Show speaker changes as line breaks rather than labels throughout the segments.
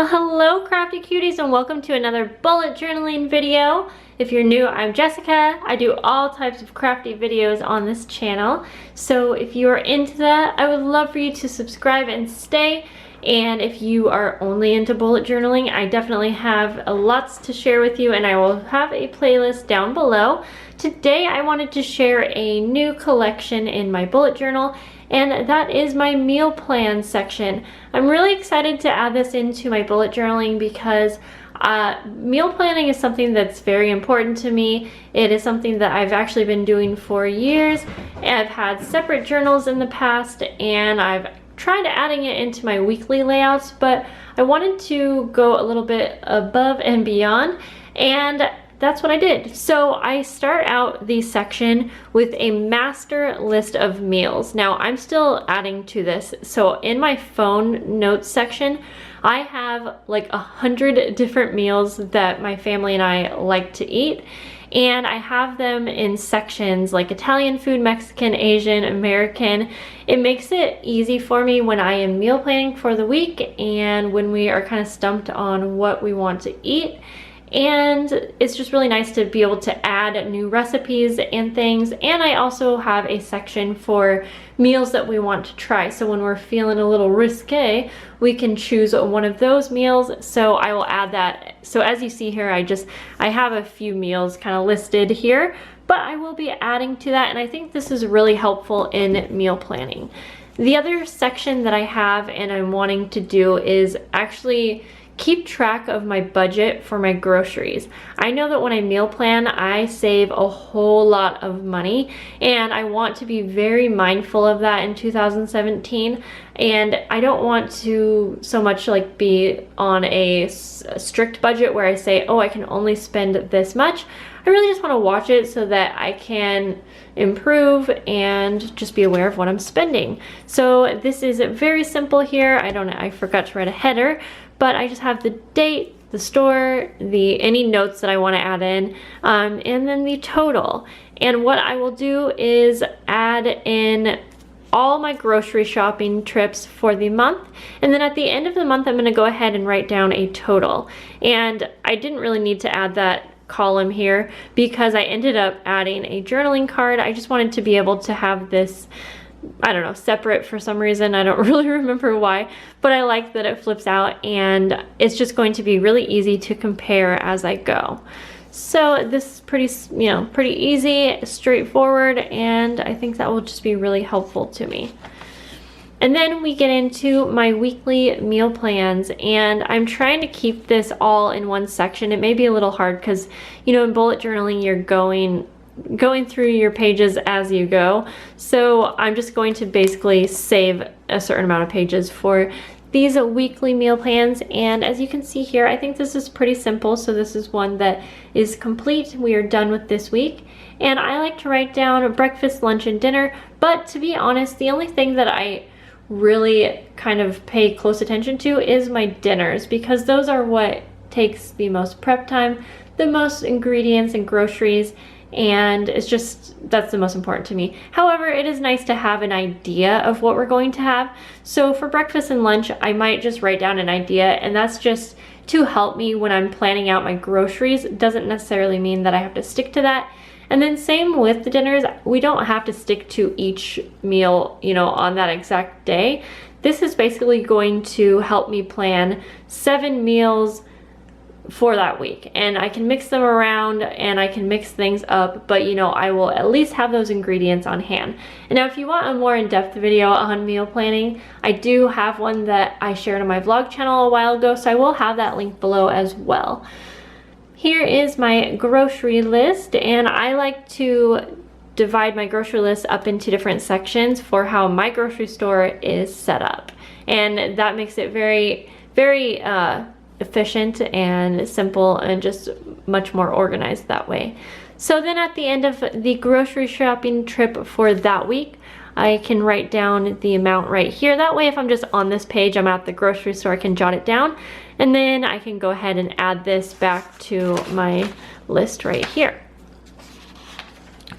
Well, hello crafty cuties and welcome to another bullet journaling video. If you're new, I'm Jessica. I do all types of crafty videos on this channel. So if you are into that, I would love for you to subscribe and stay. And if you are only into bullet journaling, I definitely have lots to share with you and I will have a playlist down below. Today I wanted to share a new collection in my bullet journal, and that is my meal plan section. I'm really excited to add this into my bullet journaling because meal planning is something that's very important to me. It is something that I've actually been doing for years. I've had separate journals in the past and I've tried adding it into my weekly layouts, but I wanted to go a little bit above and beyond, and that's what I did. So I start out the section with a master list of meals. Now I'm still adding to this. So in my phone notes section, I have like 100 different meals that my family and I like to eat. And I have them in sections like Italian food, Mexican, Asian, American. It makes it easy for me when I am meal planning for the week and when we are kind of stumped on what we want to eat. And it's just really nice to be able to add new recipes and things. And I also have a section for meals that we want to try. So when we're feeling a little risque, we can choose one of those meals. So I will add that. So as you see here, I have a few meals kind of listed here, but I will be adding to that. And I think this is really helpful in meal planning. The other section that I have and I'm wanting to do is actually keep track of my budget for my groceries. I know that when I meal plan, I save a whole lot of money and I want to be very mindful of that in 2017. And I don't want to so much like be on a strict budget where I say, oh, I can only spend this much. I really just want to watch it so that I can improve and just be aware of what I'm spending. So this is very simple here. I forgot to write a header, but I just have the date, the store, any notes that I want to add in, and then the total. And what I will do is add in all my grocery shopping trips for the month. And then at the end of the month, I'm going to go ahead and write down a total. And I didn't really need to add that column here because I ended up adding a journaling card. I just wanted to be able to have this, I don't know, separate for some reason. I don't really remember why, but I like that it flips out and it's just going to be really easy to compare as I go. So this is pretty easy, straightforward, and I think that will just be really helpful to me. And then we get into my weekly meal plans, and I'm trying to keep this all in one section. It may be a little hard because, you know, in bullet journaling, you're going through your pages as you go. So I'm just going to basically save a certain amount of pages for these weekly meal plans. And as you can see here, I think this is pretty simple. So this is one that is complete. We are done with this week. And I like to write down breakfast, lunch, and dinner. But to be honest, the only thing that I really kind of pay close attention to is my dinners, because those are what takes the most prep time, the most ingredients and groceries, and that's the most important to me. However, it is nice to have an idea of what we're going to have. So for breakfast and lunch, I might just write down an idea, and that's just to help me when I'm planning out my groceries. It doesn't necessarily mean that I have to stick to that. And then same with the dinners, we don't have to stick to each meal, you know, on that exact day. This is basically going to help me plan 7 meals for that week, and I can mix them around and I can mix things up, but you know, I will at least have those ingredients on hand. And now if you want a more in-depth video on meal planning, I do have one that I shared on my vlog channel a while ago, so I will have that link below as well. Here is my grocery list, and I like to divide my grocery list up into different sections for how my grocery store is set up. And that makes it very, very efficient and simple and just much more organized that way. So then at the end of the grocery shopping trip for that week, I can write down the amount right here. That way if I'm just on this page, I'm at the grocery store, I can jot it down. And then I can go ahead and add this back to my list right here.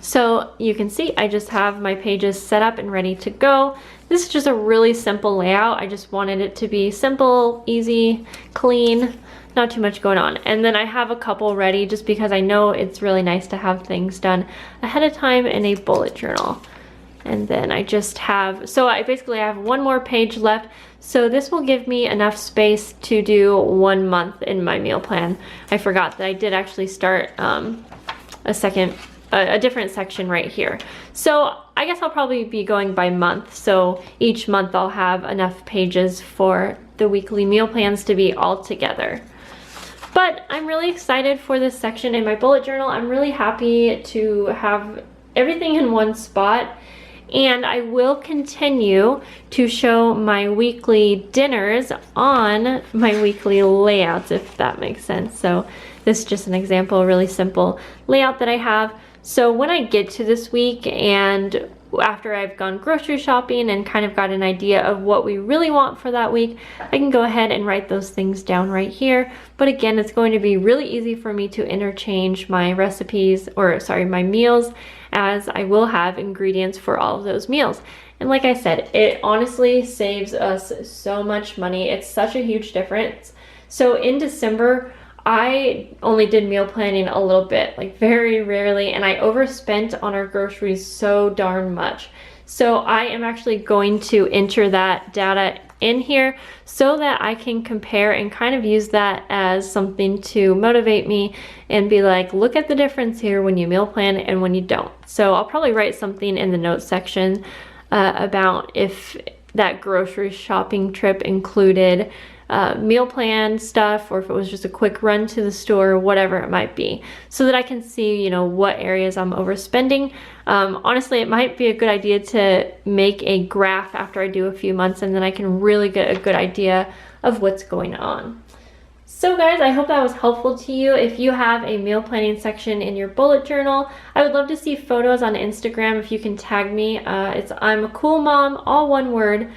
So you can see I just have my pages set up and ready to go. This is just a really simple layout. I just wanted it to be simple, easy, clean, not too much going on. And then I have a couple ready just because I know it's really nice to have things done ahead of time in a bullet journal. And then I just have, so I basically have one more page left. So this will give me enough space to do 1 month in my meal plan. I forgot that I did actually start a different section right here. So I guess I'll probably be going by month. So each month I'll have enough pages for the weekly meal plans to be all together. But I'm really excited for this section in my bullet journal. I'm really happy to have everything in one spot. And I will continue to show my weekly dinners on my weekly layouts, if that makes sense. So this is just an example, a really simple layout that I have. So when I get to this week and after I've gone grocery shopping and kind of got an idea of what we really want for that week, I can go ahead and write those things down right here. But again, it's going to be really easy for me to interchange my recipes, or sorry, my meals, as I will have ingredients for all of those meals. And like I said, it honestly saves us so much money. It's such a huge difference. So in December, I only did meal planning a little bit, like very rarely, and I overspent on our groceries so darn much. So I am actually going to enter that data in here so that I can compare and kind of use that as something to motivate me and be like, look at the difference here when you meal plan and when you don't. So I'll probably write something in the notes section about if that grocery shopping trip included meal plan stuff, or if it was just a quick run to the store, whatever it might be, so that I can see, you know, what areas I'm overspending. Honestly, it might be a good idea to make a graph after I do a few months, and then I can really get a good idea of what's going on. So guys, I hope that was helpful to you. If you have a meal planning section in your bullet journal, I would love to see photos on Instagram if you can tag me. It's I'm a cool mom, all one word,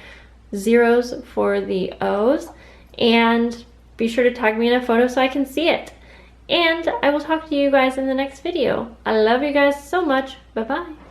zeros for the O's. And be sure to tag me in a photo so I can see it. And I will talk to you guys in the next video. I love you guys so much. Bye-bye.